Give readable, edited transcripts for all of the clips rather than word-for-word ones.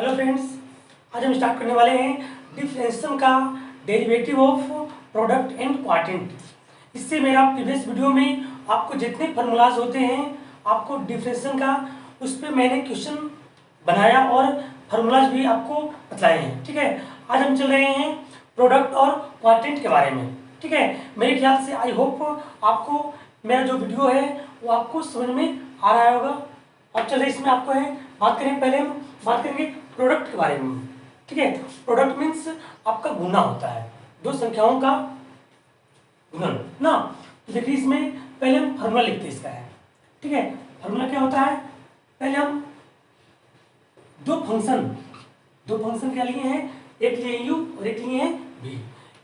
Hello friends, आज हम start करने वाले हैं डिफरेंशिएशन का derivative of product and quantity. इससे मेरा प्रीवियस वीडियो में आपको जितने फार्मूलाज होते हैं आपको डिफरेंशिएशन का उस पर मैंने क्वेश्चन बनाया और फार्मूलाज भी आपको बताए हैं। ठीक है, आज हम चल रहे हैं प्रोडक्ट और क्वांटिटी के बारे में। ठीक है, मेरे ख्याल से आई होप आपको मेरा जो वीडियो है वो आपको समझ में आ रहा होगा। अब चलिए इसमें आपको है बात करें, पहले हम बात करेंगे प्रोडक्ट के बारे में। ठीक है, प्रोडक्ट मीन्स आपका गुना होता है, दो संख्याओं का गुणन ना। तो देखिए इसमें पहले हम फार्मूला लिखते हैं इसका है। ठीक है, फार्मूला क्या होता है, पहले हम दो फंक्शन क्या लिए हैं, एक लिए u और एक लिए हैं v।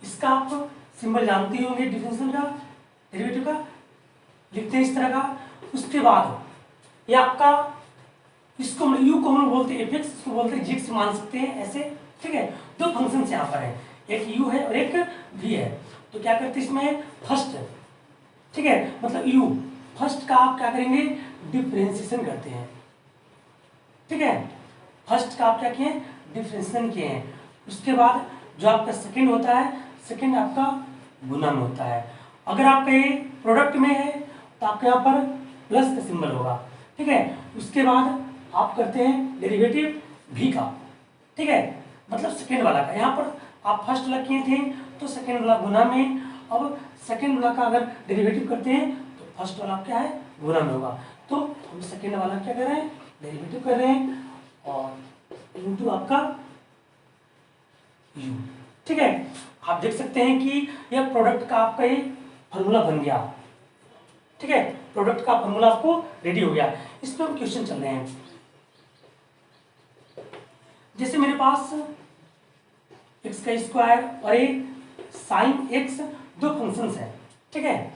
इसका आप सिंबल जानते ही होंगे, डिफरेंशिएशन का डेरिवेटिव का लिखते हैं इस तरह का। उसके बाद ये आपका इसको u को हम बोलते हैं fx, इसको बोलते हैं g मान सकते हैं ऐसे। ठीक है, दो फंक्शन यहाँ पर है, एक u है और एक v है। तो क्या करते हैं इसमें फर्स्ट, ठीक है, मतलब u फर्स्ट का आप क्या करेंगे, डिफरेंशिएशन करते हैं। ठीक है, फर्स्ट का आप क्या किए, डिफरेंशिएशन किए हैं। उसके बाद जो आपका सेकंड होता है, सेकंड आपका गुणन होता है। अगर आपका ये प्रोडक्ट में है तो आपके यहाँ पर प्लस का सिंबल होगा। ठीक है, उसके बाद आप करते हैं डेरिवेटिव v का। ठीक है, मतलब सेकंड वाला का। यहाँ पर आप फर्स्ट वाला किए थे तो सेकंड वाला गुना में, अब सेकंड वाला का अगर डेरिवेटिव करते हैं तो फर्स्ट वाला क्या है, गुना में होगा। तो हम सेकंड वाला क्या कर रहे हैं, डेरिवेटिव कर रहे हैं और इनटू आपका u। ठीक है, आप देख सकते हैं कि यह प्रोडक्ट का आपका ये फॉर्मूला बन गया। ठीक है, प्रोडक्ट का फॉर्मूला आपको रेडी हो गया। इस पर हम क्वेश्चन चल रहे हैं। जैसे मेरे पास x का स्क्वायर और एक साइन x दो फंक्शंस है। ठीक है,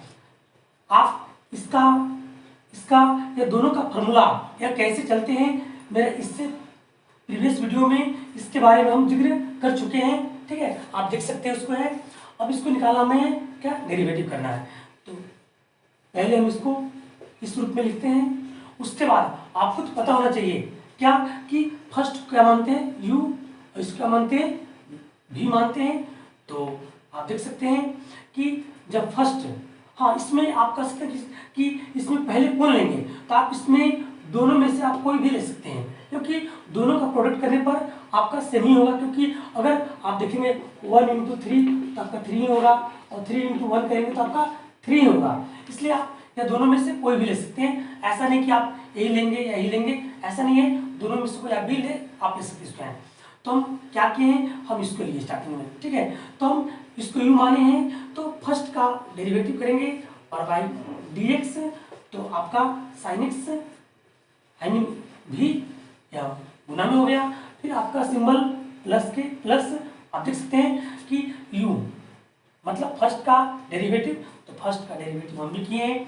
आप इसका या दोनों का फॉर्मूला या कैसे चलते हैं, मेरा इससे प्रीवियस वीडियो में इसके बारे में हम जिक्र कर चुके हैं। ठीक है, आप देख सकते हैं उसको है। अब इसको निकालना हमें क्या, डेरिवेटिव करना है। तो पहले हम इसको इस रूप में लिखते हैं। उसके बाद आपको तो पता होना चाहिए क्या कि फर्स्ट क्या मानते हैं, u, और इसको क्या मानते हैं, v मानते हैं। तो आप देख सकते हैं कि जब फर्स्ट, हाँ इसमें आप कह सकते हैं कि इसमें पहले कौन लेंगे, तो आप इसमें दोनों में से आप कोई भी ले सकते हैं, क्योंकि दोनों का प्रोडक्ट करने पर आपका सेम ही होगा। क्योंकि अगर आप देखेंगे 1 इंटू 3 तो आपका 3 होगा, और 3 इंटू 1 करेंगे तो आपका 3 होगा। इसलिए आप या दोनों में से कोई भी ले सकते हैं। ऐसा नहीं कि आप यही लेंगे या यही लेंगे, ऐसा नहीं है, दोनों में से कोई आप भी ले आप ले सकते इसको है। तो हम क्या किए हैं, हम इसको लिए स्टार्टिंग में। ठीक है, तो हम इसको u माने हैं तो फर्स्ट का डेरिवेटिव करेंगे और बाई dx, तो आपका sine x I mean v या गुना में हो गया। फिर आपका सिंबल प्लस के प्लस, आप देख सकते हैं कि u मतलब फर्स्ट का डेरिवेटिव, तो फर्स्ट का डेरिवेटिव हम भी किए हैं।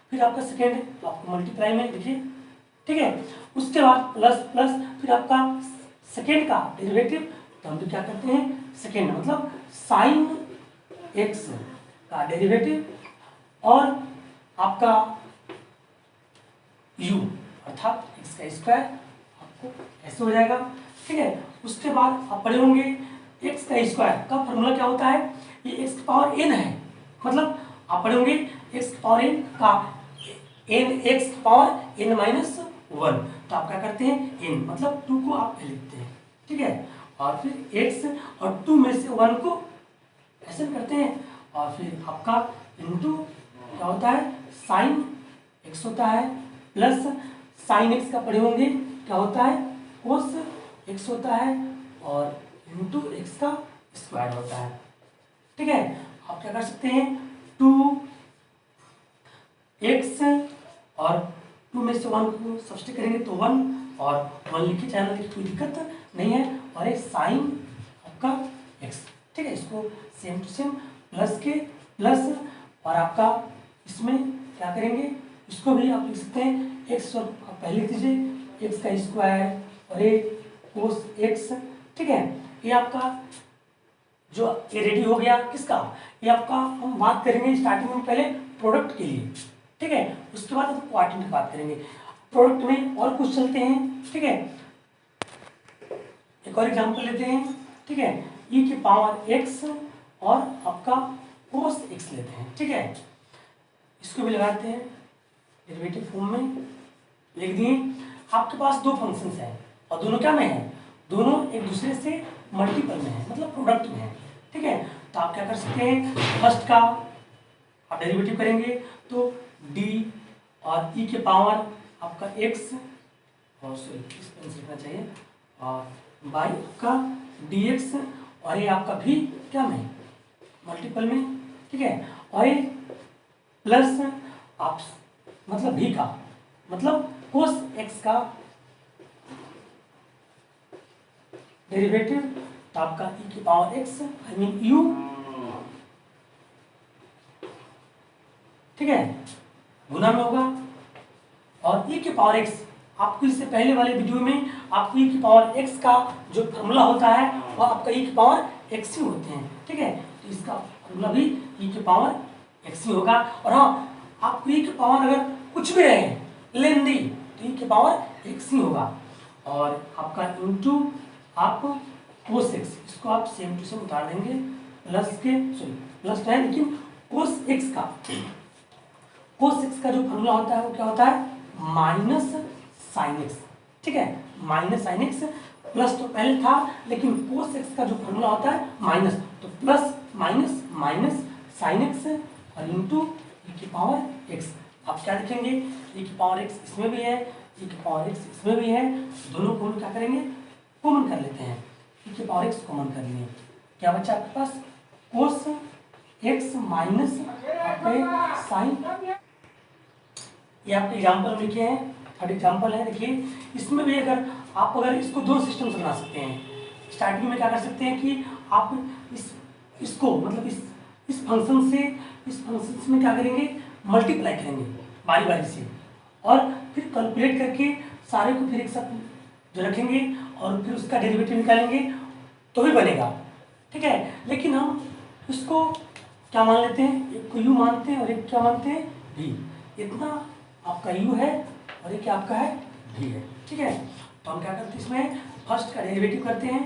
फिर आपका सेकेंड आपको मल्टीप्लाई में लिखिए। ठीक है, उसके बाद प्लस प्लस, फिर आपका सेकेंड का डेरिवेटिव, तो हम भी क्या करते हैं, सेकेंड मतलब साइन x का डेरिवेटिव और आपका u अर्थात x का स्क्वायर, आपको ऐसे हो जाएगा। ठीक है, उसके बाद आप पढ़े होंगे x का स्क्वायर का फॉर्मूला क्या होता है, ये x पावर n है। मतलब आप पढ़े होंगे x पावर n का n x power n minus 1, तो आप क्या करते हैं, n मतलब 2 को आप लिखते हैं। ठीक है, और फिर x और 2 में से 1 को ऐसे करते हैं, और फिर आपका इनटू क्या होता है, साइन x होता है, प्लस साइन x का पढ़े होंगे क्या होता है, कोस x होता है, और इनटू x का स्क्वायर होता है। ठीक है, आप क्या कर सकते हैं, 2x और 2 में से 1 को सब्स्टिट्यूट करेंगे तो 1, और 1 लिखे चाहे ना लिखे कोई दिक्कत नहीं है, और एक साइन आपका x। ठीक है, इसको सेम टू सेम प्लस के प्लस, और आपका इसमें क्या करेंगे, इसको भी आप लिख सकते हैं x, और पहले लिख दीजिए x का स्क्वायर और एक कोस x। ठीक है, ये आपका जो ये रेडी हो गया किसका, ये आपका हम बात करेंगे स्टार्टिंग में पहले प्रोडक्ट के लिए। ठीक है, उसके बाद हम क्वांटिटी की बात करेंगे। प्रोडक्ट में और कुछ चलते हैं। ठीक है, एक और एग्जांपल लेते हैं, ठीक है। ई की पावर एक्स और आपका कोस एक्स लेते हैं, ठीक है। इसको भी लगाते हैं डेरिवेटिव फॉर्म में, लिख दिए। आपके पास दो फंक्शंस हैं और दोनों क्या में है, दोनों एक दूसरे से मल्टीपल में है, मतलब प्रोडक्ट में है, ठीक है। तो आप क्या कर सकते हैं, फर्स्ट का आप डेरिवेटिव करेंगे तो डी और ई के पावर आपका एक्स, और सॉरी इस पेन से लिखना चाहिए, और बाई का डी एक्स, और ये आपका भी क्या में मल्टीपल में, ठीक है। और ये प्लस आप मतलब भी का मतलब कोस एक्स का डेरिवेटिव, तो आपका ई की power x I mean you, ठीक है, गुना में होगा। और ई की पावर एक्स, आपको इससे पहले वाले वीडियो में आपको ई की पावर एक्स का जो फॉर्मूला होता है वह आपका ई की पावर एक्स ही होते हैं, ठीक है। तो इसका फॉर्मूला भी ई की पावर एक्स ही होगा। और हाँ, आपको ई की पावर अगर कुछ भी रहे लेन दी तो ई की पावर एक्स ही होगा। और आपका इंटू आप कोस एक्स, इसको आप सेम टू सेम उतार देंगे, प्लस के सॉरी प्लस है लेकिन कोस एक्स का, कोस एक्स का जो फॉर्मूला होता है वो क्या होता है, माइनस साइन एक्स, ठीक है। माइनस साइन एक्स, प्लस तो पहले था लेकिन कोस एक्स का जो फॉर्मूला होता है माइनस, तो plus minus minus sine x और इंटू ई की पावर एक्स। आप क्या लिखेंगे, ई की पावर एक्स इसमें भी है, ई की पावर एक्स इसमें भी है, दोनों को क्या करेंगे, कॉमन कर लेते हैं। ई की पावर एक्स कॉमन कर लिए, क्या बचा आपके पास, कोस एक्स माइनस साइन। ये आपके एग्जाम्पल लिखे हैं, थर्ड एग्जाम्पल है, देखिए इसमें भी अगर इसको दो सिस्टम से बना सकते हैं। स्टार्टिंग में क्या कर सकते हैं कि आप इसको मतलब इस फंक्शन से इस फंक्शन में क्या करेंगे, मल्टीप्लाई करेंगे बारी बारी से, और फिर कैलकुलेट करके सारे को फिर एक साथ जो रखेंगे और फिर उसका डेरिवेटिव निकालेंगे तो भी बनेगा, ठीक है। लेकिन हम इसको क्या मान लेते हैं, एक को यू मानते हैं और एक क्या मानते हैं, भी। इतना आपका यू है और एक क्या आपका है, भी है, ठीक है। तो हम क्या करते हैं, इसमें फर्स्ट का डेरिवेटिव करते हैं,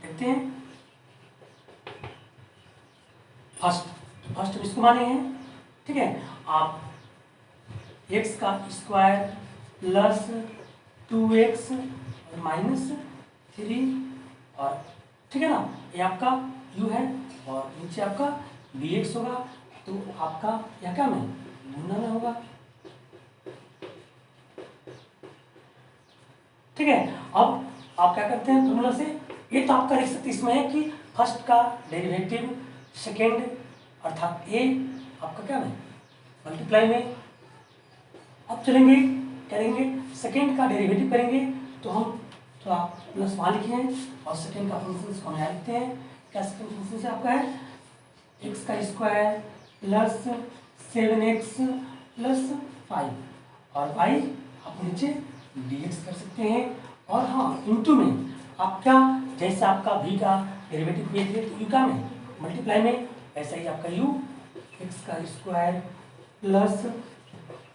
देखते हैं। फर्स्ट इसको माने हैं, ठीक है। आप एक्स का स्क्वायर प्लस 2x और माइनस 3, और ठीक है ना, ये आपका u है और नीचे आपका dx होगा, तो आपका यह क्या में गुना में होगा, ठीक है। अब आप क्या करते हैं फॉर्मूला से, ये तो आपका लिख सकते इसमें है कि फर्स्ट का डेरिवेटिव सेकेंड अर्थात a आपका क्या में मल्टीप्लाई में। अब चलेंगे करेंगे सेकेंड का डेरिवेटिव करेंगे, तो हम थोड़ा प्लस वहाँ लिखे हैं और सेकेंड का फंक्शन हम यहाँ लिखते हैं। क्या सेकेंड फंक्शन से आपका है, एक्स का स्क्वायर प्लस 7x प्लस 5, और y आप नीचे dx कर सकते हैं। और हाँ, इंटू में आप क्या, जैसे आपका v का डेरिवेटिव किए थे तो u का में मल्टीप्लाई में, ऐसा ही आपका u एक्स का square plus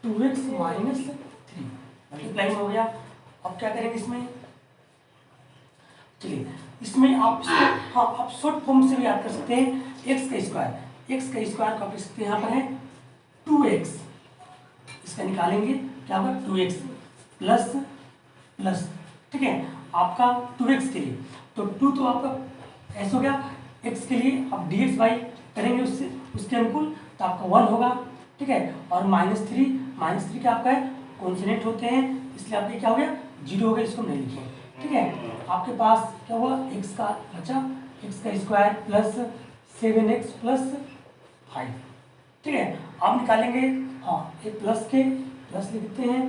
2x minus 3 multiply में हो गया। अब क्या करेंगे इसमें, चलिए इसमें आप हाँ आप शॉर्ट फॉर्म से भी याद कर सकते हैं, एक्स का स्क्वायर को आप लिख सकते हैं, यहाँ पर है 2x, इसका निकालेंगे क्या होगा 2x प्लस प्लस, ठीक है। आपका 2x के लिए तो 2 तो आपका ऐसा हो गया, x के लिए आप dx बाई करेंगे उससे उसके अनुकूल तो आपका 1 होगा, ठीक है। और -3 क्या आपका है, कॉन्सोनेंट होते हैं, इसलिए आपके क्या हो गया 0 हो गया, इसको नहीं लिखे, ठीक है। आपके पास क्या हुआ, x का बचा एक्स का स्क्वायर प्लस 7x प्लस 5, ठीक है। अब निकालेंगे, हाँ ये प्लस के प्लस लिखते हैं,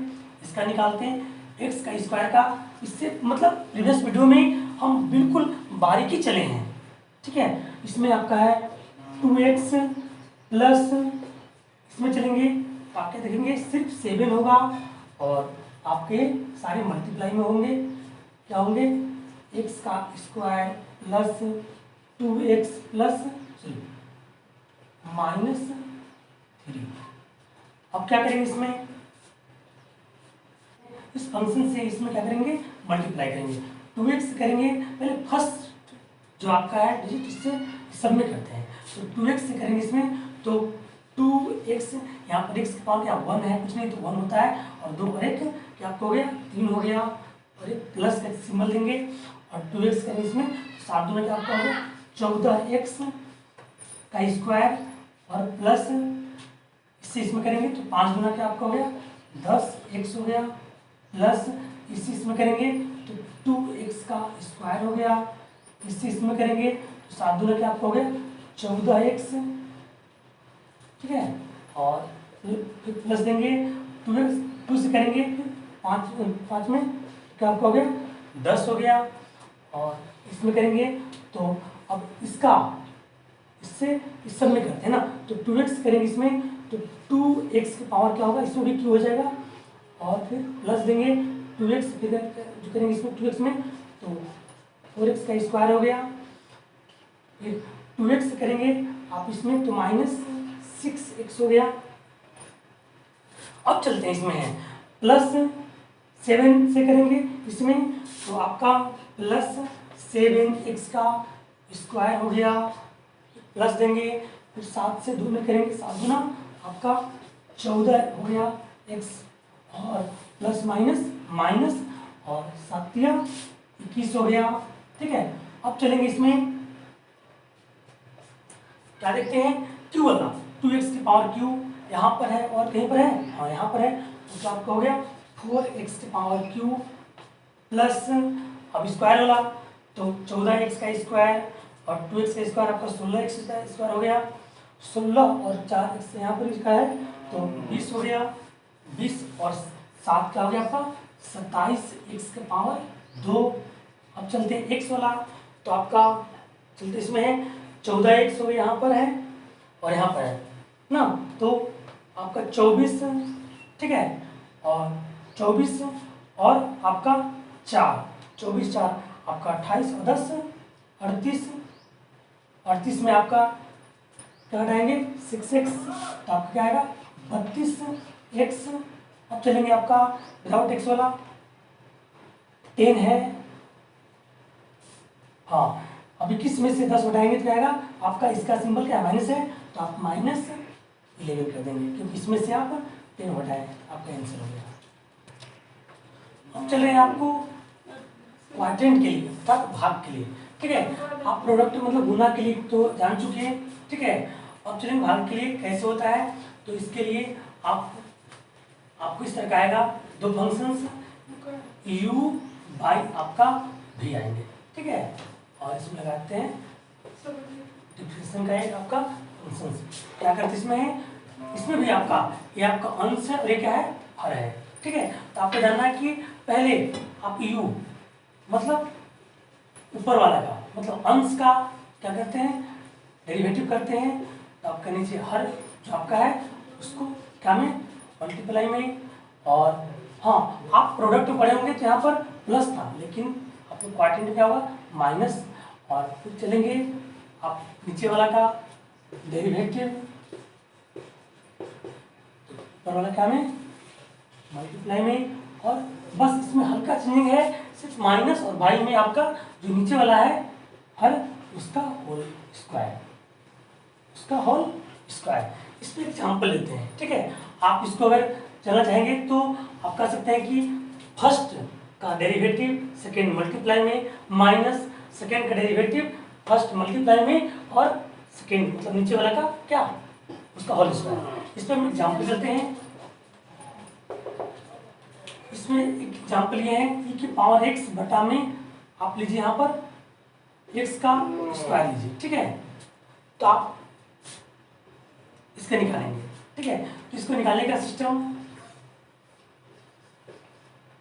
इसका निकालते हैं एक्स का स्क्वायर का, इससे मतलब प्रीवियस वीडियो में हम बिल्कुल बारीकी चले हैं, ठीक है। इसमें आपका है 2x प्लस, इसमें चलेंगे तो आपके देखेंगे सिर्फ 7 होगा और आपके सारे मल्टीप्लाई में होंगे, क्या होंगे एक्स का स्क्वायर प्लस 2x प्लस -3। अब क्या करेंगे इसमें, इस फंक्शन से इसमें क्या करेंगे मल्टीप्लाई करेंगे, 2x करेंगे, पहले फर्स्ट जो आपका है डिजिट इससे सब में करते हैं। तो 2x से करेंगे इसमें, तो 2x यहाँ पर x की पावर क्या 1 है, कुछ नहीं तो 1 होता है, और 2 और 1 क्या आपको हो गया 3 हो गया, और एक प्लस का सिंबल देंगे और 2x करेंगे इसमें, तो 7 दूना क्या आपका हो गया 14x का स्क्वायर, और प्लस इससे इसमें करेंगे तो 5 दूना क्या आपका हो गया 10x हो गया, प्लस इसी इसमें करेंगे तो 2x का स्क्वायर हो गया, इससे इसमें करेंगे तो 7 दूना क्या आपका हो गया 14x, ठीक है, और फिर प्लस देंगे 2x, 2 से करेंगे फिर 5 में क्या आपका हो गया 10 हो गया, और इसमें करेंगे तो अब इसका इससे इस सब में करते हैं ना, तो 2x करेंगे इसमें तो 2x की पावर क्या होगा इसमें भी q हो जाएगा, और फिर प्लस देंगे 2x फिर जो करेंगे इसमें 2x में तो 4x का स्क्वायर हो गया, फिर 2x करेंगे आप इसमें तो -6x हो गया। अब चलते हैं इसमें है प्लस 7 से करेंगे इसमें तो आपका प्लस 7x का स्क्वायर हो गया, प्लस देंगे फिर 7 से 2 में करेंगे 7 गुना आपका 14 हो गया x, और प्लस माइनस माइनस और 7 21 हो गया, ठीक है। अब चलेंगे इसमें क्या देखते हैं q वाला 2x की पावर q यहाँ पर है और कहीं पर है, हाँ यहाँ पर है, तो आपका हो गया 4x की पावर q प्लस अब स्क्वायर वाला तो 14x का स्क्वायर और 2x का स्क्वायर आपका 16x का स्क्वायर हो गया, 16 और 4x यहाँ पर इसका है तो 20 हो गया, 20 और 7 क्या हो गया आपका 27x के पावर 2। अब चलते हैं x वाला, तो आपका चलते इसमें है 14x हो गया यहाँ पर है और यहाँ पर है ना, तो आपका 24, ठीक है, और 24 और आपका 4, 24 4 आपका 28 और 10 38, 38 में आपका क्या हटाएंगे 6x तो आपका क्या आएगा 32x। अब चलेंगे आपका विदाउट x वाला 10 है, हाँ अभी किस में से 10 हटाएंगे तो क्या आएगा आपका इसका सिंबल क्या माइनस है, तो आप -11 कर देंगे क्योंकि इसमें से आप 10 हटाए, आपका आंसर हो गया। अब चल रहे हैं आपको क्वाड्रेंट के लिए अर्थात भाग के लिए, ठीक है, आप प्रोडक्ट मतलब गुना के लिए तो जान चुके हैं, ठीक है। अब चलेंगे भाग के लिए कैसे होता है, तो इसके लिए आपको इस तरह का आएगा दो फंक्शंस u बाई आपका v आएंगे, ठीक है, और इसमें लगाते हैं डिफरेंशिएशन का एक आपका फंक्शन क्या करते इसमें है, इसमें भी आपका ये आपका अंश है और ये क्या है हर है, ठीक है। तो आपको जानना है कि पहले आप u मतलब ऊपर वाला का मतलब अंश का क्या करते हैं डेरिवेटिव करते हैं, तो आपका नीचे हर जो आपका है उसको क्या में मल्टीप्लाई में, और हाँ आप प्रोडक्ट में पढ़े होंगे तो यहाँ पर प्लस था लेकिन आपको क्वाड्रेंट क्या होगा माइनस, और फिर चलेंगे आप नीचे वाला का डेरिवेटिव ऊपर वाला क्या में मल्टीप्लाई में, और बस इसमें हल्का चेंजिंग है सिर्फ माइनस और बाई में आपका जो नीचे वाला है हर उसका होल स्क्वायर, उसका होल स्क्वायर। इस पर एग्जाम्पल लेते हैं, ठीक है। आप इसको अगर चलना चाहेंगे तो आप कह सकते हैं कि फर्स्ट का डेरिवेटिव सेकेंड मल्टीप्लाई में माइनस सेकेंड का डेरिवेटिव फर्स्ट मल्टीप्लाई में, और सेकेंड मतलब नीचे वाला का क्या उसका होल स्क्वायर। इस पर हम एग्जाम्पल चलते हैं। इसमें एक एग्जाम्पल ये है e की पावर x बटा में आप लीजिए यहाँ पर x का स्क्वायर लीजिए, ठीक है, तो आप इसका निकालेंगे, ठीक है। तो इसको निकालने का सिस्टम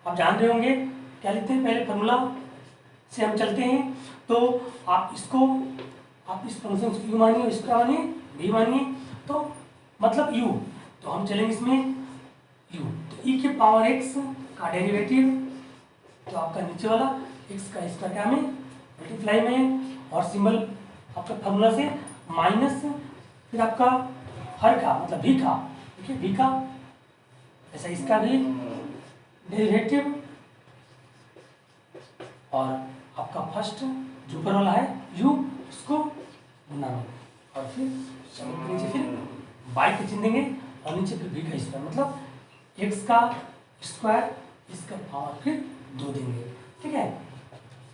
आप जान रहे होंगे, क्या लिखते हैं पहले फॉर्मूला से हम चलते हैं, तो आप इस फंक्शन को u मानिए, इसका मानिए v मानिए, तो मतलब u, तो हम चलेंगे इसमें u, तो e के पावर x का डेरिवेटिव तो आपका नीचे वाला x का स्क्वायर क्या में मल्टीप्लाई में, और सिंबल आपका फॉर्मूला से माइनस, फिर आपका हर का मतलब v का, ठीक है, v का ऐसा इसका भी डेरिवेटिव, और आपका फर्स्ट जो ऊपर वाला है u उसको गुना में, और फिर सब के नीचे फिर बाई का चिन्ह देंगे और नीचे फिर v का स्क्वायर, मतलब x का स्क्वायर इसका पावर फिर 2 देंगे। ठीक है,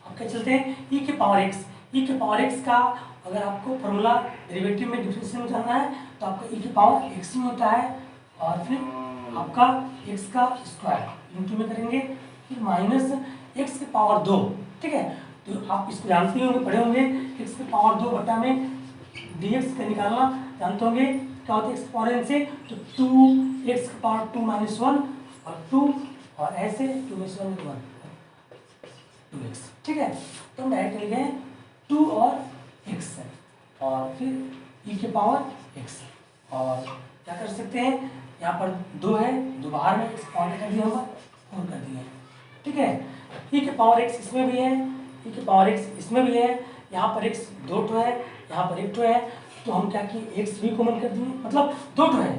अब क्या चलते हैं e के पावर x। e के पावर x का अगर आपको फॉर्मूला डेरिवेटिव में डिफरेंशियल में जानना है तो आपका e के पावर x में होता है, और फिर आपका x का स्क्वायर इंटू में करेंगे, फिर माइनस x के पावर 2। ठीक है, तो आप इसको जानते होंगे, पढ़े होंगे, x के पावर 2 बटा में dx का निकालना जानते होंगे क्या होता है x पावर n से, तो 2x के पावर 2 माइनस 1 और 2 और ऐसे 2 में से 1 2x। ठीक है, तो हम डायरेक्ट लिख गए 2 और x है, और फिर e के पावर x, और क्या कर सकते हैं यहाँ पर 2 है, 2 बाहर में x पावर कर दिया होगा 4 कर दिया। ठीक है, e के पावर x इसमें भी है, e के पावर x इसमें भी है, यहाँ पर x 2 ठो है, यहाँ पर 1 ठो है, तो हम क्या किए x भी कॉमन कर दिए, मतलब 2 ठो है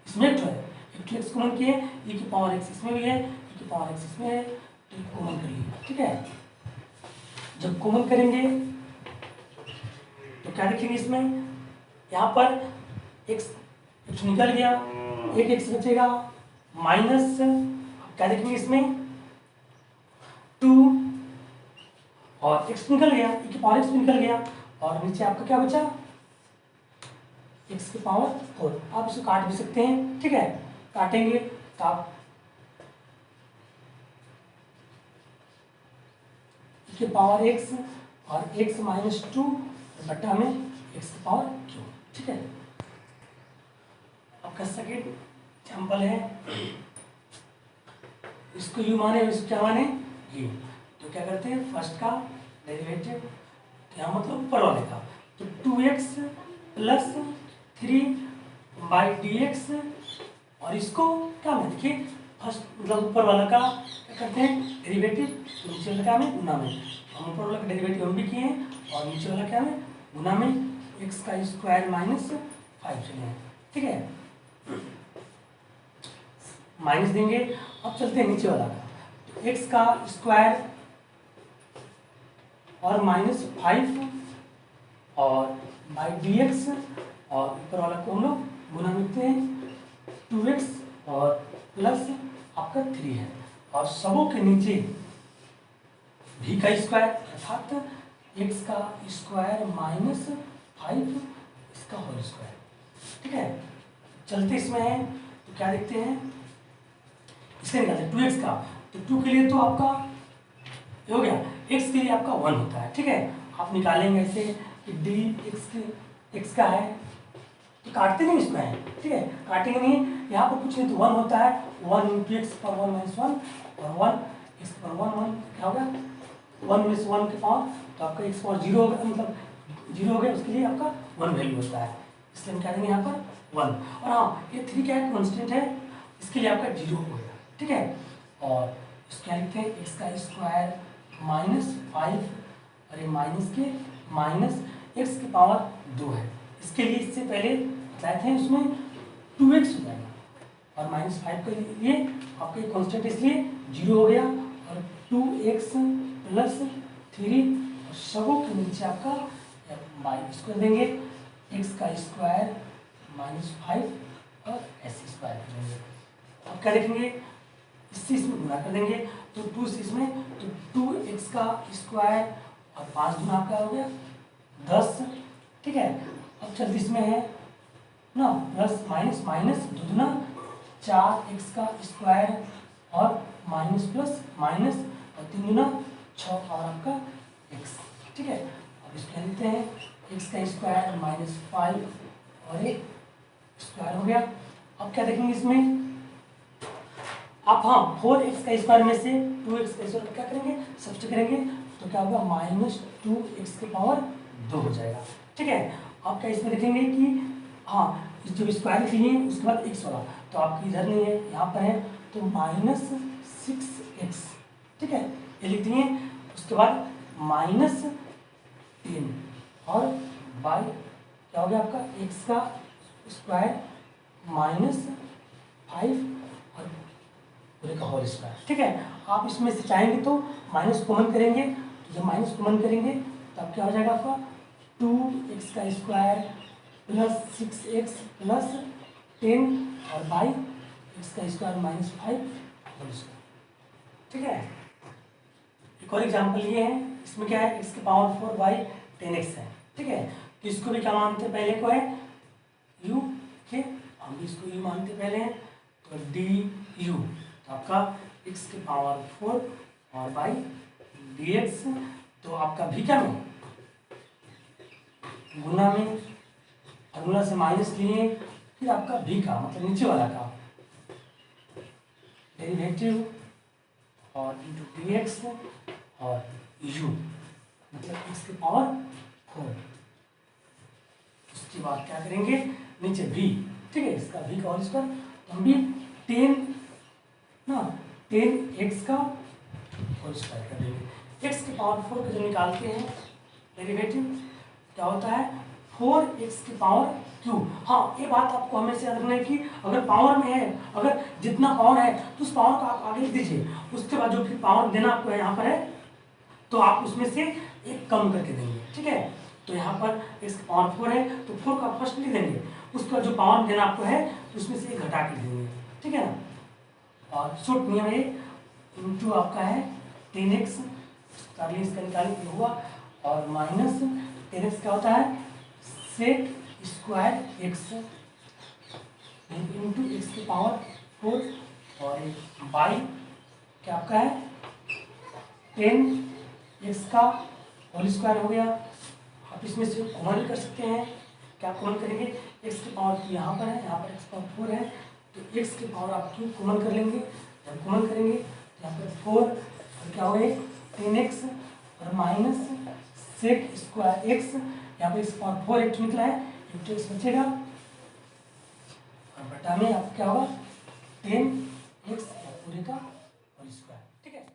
इसमें 1 ठो है, 1 ठो x कॉमन किए, e के पावर x इसमें भी है, e के पावर x इसमें है, तो कॉमन कर लिए। ठीक है, जब कॉमन करेंगे तो क्या लिखेंगे इसमें, यहाँ पर x निकल गया, एक x बचेगा, माइनस क्या लिखेंगे इसमें 2 और x निकल गया, e के पावर x निकल गया, और नीचे आपका क्या बचा x के पावर 4। आप इसको काट भी सकते हैं। ठीक है, काटेंगे तो आप e के पावर x और x माइनस 2 बटा में x के पावर q। ठीक है, आपका सेकेंड एग्जाम्पल है, इसको u माने इसको क्या माने u, तो क्या करते हैं फर्स्ट का डेरिवेटिव, क्या मतलब ऊपर वाले का, तो 2x प्लस 3 बाई dx, और इसको क्या में देखिए फर्स्ट मतलब ऊपर वाला का क्या करते हैं डेरिवेटिव, नीचे वाला क्या में गुना में, हम ऊपर वाला का डेरिवेटिव हम भी किए हैं, और नीचे वाला क्या में गुना में x का स्क्वायर माइनस 5 चले हैं। ठीक है, माइनस देंगे। अब चलते हैं नीचे वाला का, तो x का स्क्वायर और माइनस 5 और बाई dx, और ऊपर वाला को हम लोग गुना लिखते हैं 2x और प्लस आपका 3 है, और सबों के नीचे v का स्क्वायर अर्थात x का स्क्वायर माइनस 5 इसका होल स्क्वायर। ठीक है, चलते इसमें है तो क्या देखते हैं, इसका निकालते हैं 2x का, तो 2 के लिए तो आपका हो गया, x के लिए आपका 1 होता है। ठीक है, आप निकालेंगे ऐसे कि x का है तो काटते नहीं इसमें है। ठीक है, काटेंगे नहीं, यहाँ पर कुछ नहीं तो 1 होता है, 1 इंटू एक्स पर 1 माइनस 1 और 1 एक्स पर 1 क्या होगा 1 में से 1 के पावर, तो आपका एक्स पावर 0 होगा, मतलब 0 हो गया, उसके लिए आपका 1 वैल्यू होता है, इसलिए हम क्या देंगे यहाँ पर 1। और हाँ, ये 3 क्या है कॉन्स्टेंट है, इसके लिए आपका 0 हो गया। ठीक है, और इसको क्या लिखते हैं एक्स का स्क्वायर माइनस 5, और ये माइनस के माइनस एक्स की पावर 2 है, इसके लिए इससे पहले बताए थे उसमें 2x हो जाएगा, और माइनस 5 के लिए आपका कॉन्स्टेंट इसलिए 0 हो गया, और 2x प्लस 3 और सबों के नीचे आपका बाई इसको देंगे x का स्क्वायर माइनस 5 और ऐसे स्क्वायर कर देंगे। अब क्या लिखेंगे, इससे इसमें गुना कर देंगे, तो 2 से इसमें तो 2x का स्क्वायर और 5 गुना आपका हो गया 10। ठीक है, अब चलते इसमें है ना प्लस माइनस माइनस 2 दुना 4x का स्क्वायर और माइनस प्लस माइनस और 3 दुना 6 और आपका x। ठीक है, अब इसमें लिखते हैं x का स्क्वायर माइनस 5 और एक स्क्वायर हो गया। अब क्या देखेंगे इसमें आप, हाँ 4x का स्क्वायर में से 2x का स्क्वायर क्या करेंगे सब्स्टिट्यूट करेंगे, तो क्या होगा माइनस 2x के पावर 2 हो जाएगा। ठीक है, आप क्या इसमें देखेंगे कि हाँ जब स्क्वायर लिख लिए उसके बाद x वाला, तो आपकी इधर नहीं है यहाँ पर है, तो माइनस 6x। ठीक है, ये लिख दिए, उसके बाद माइनस 10 और बाई क्या हो गया आपका x का स्क्वायर माइनस 5 और पूरे का होल स्क्वायर। ठीक है, आप इसमें से चाहेंगे तो माइनस कॉमन करेंगे जब माइनस कॉमन करेंगे तब क्या हो जाएगा आपका 2x का स्क्वायर प्लस 6x प्लस 10 और बाई x का स्क्वायर माइनस 5 होल स्क्वायर। ठीक है, एक और एग्जाम्पल ये है, इसमें क्या है x की पावर 4 बाई 10x है। ठीक है, तो इसको भी क्या मानते हैं, पहले को है u के, हम भी इसको u मानते पहले हैं, तो du, तो आपका x की पावर 4 और बाई dx, तो आपका भी क्या में गुना में फॉर्मूला से माइनस लिए, फिर आपका भी का मतलब नीचे वाला का डेरिवेटिव और इंटू dx और u मतलब x की पावर 4। उसके बाद क्या करेंगे, नीचे v, ठीक है, इसका v का होल स्क्वायर, तो हम भी 10x का होल स्क्वायर कर देंगे। x की पावर 4 को जो निकालते हैं डेरिवेटिव क्या होता है 4x की पावर क्यूब। हाँ, ये बात आपको हमेशा याद रखना है कि अगर पावर में है, अगर जितना पावर है तो उस पावर को आप आगे लिख दीजिए, उसके बाद जो फिर पावर देना आपको यहाँ पर है तो आप उसमें से एक कम करके देंगे। ठीक है, तो यहाँ पर x की पावर 4 है तो 4 का फर्स्ट लिख देंगे, उसका जो पावर देना आपको है उसमें से एक घटा के देंगे। ठीक है ना, और शॉर्ट नियम है इंटू आपका है 10x कर लिए, इसका निकालेंगे हुआ, और माइनस 10x क्या होता है sec square x into x की पावर 4 और एक बाई क्या आपका है 10x का होल स्क्वायर हो गया। आप इसमें से कॉमन कर सकते हैं, क्या कॉमन करेंगे, x की पावर यहाँ पर है, यहाँ पर x पावर 4 है, तो x की पावर आप क्यों कॉमन कर लेंगे, जब कॉमन करेंगे तो यहाँ पर 4 और क्या हो गए 10x और माइनस सेक स्क्वायर एक्स, यहाँ पे इसका 4x निकला है, इंटू एक्स बचेगा और बटा में आपको क्या होगा 10x पूरे का होल स्क्वायर। ठीक है।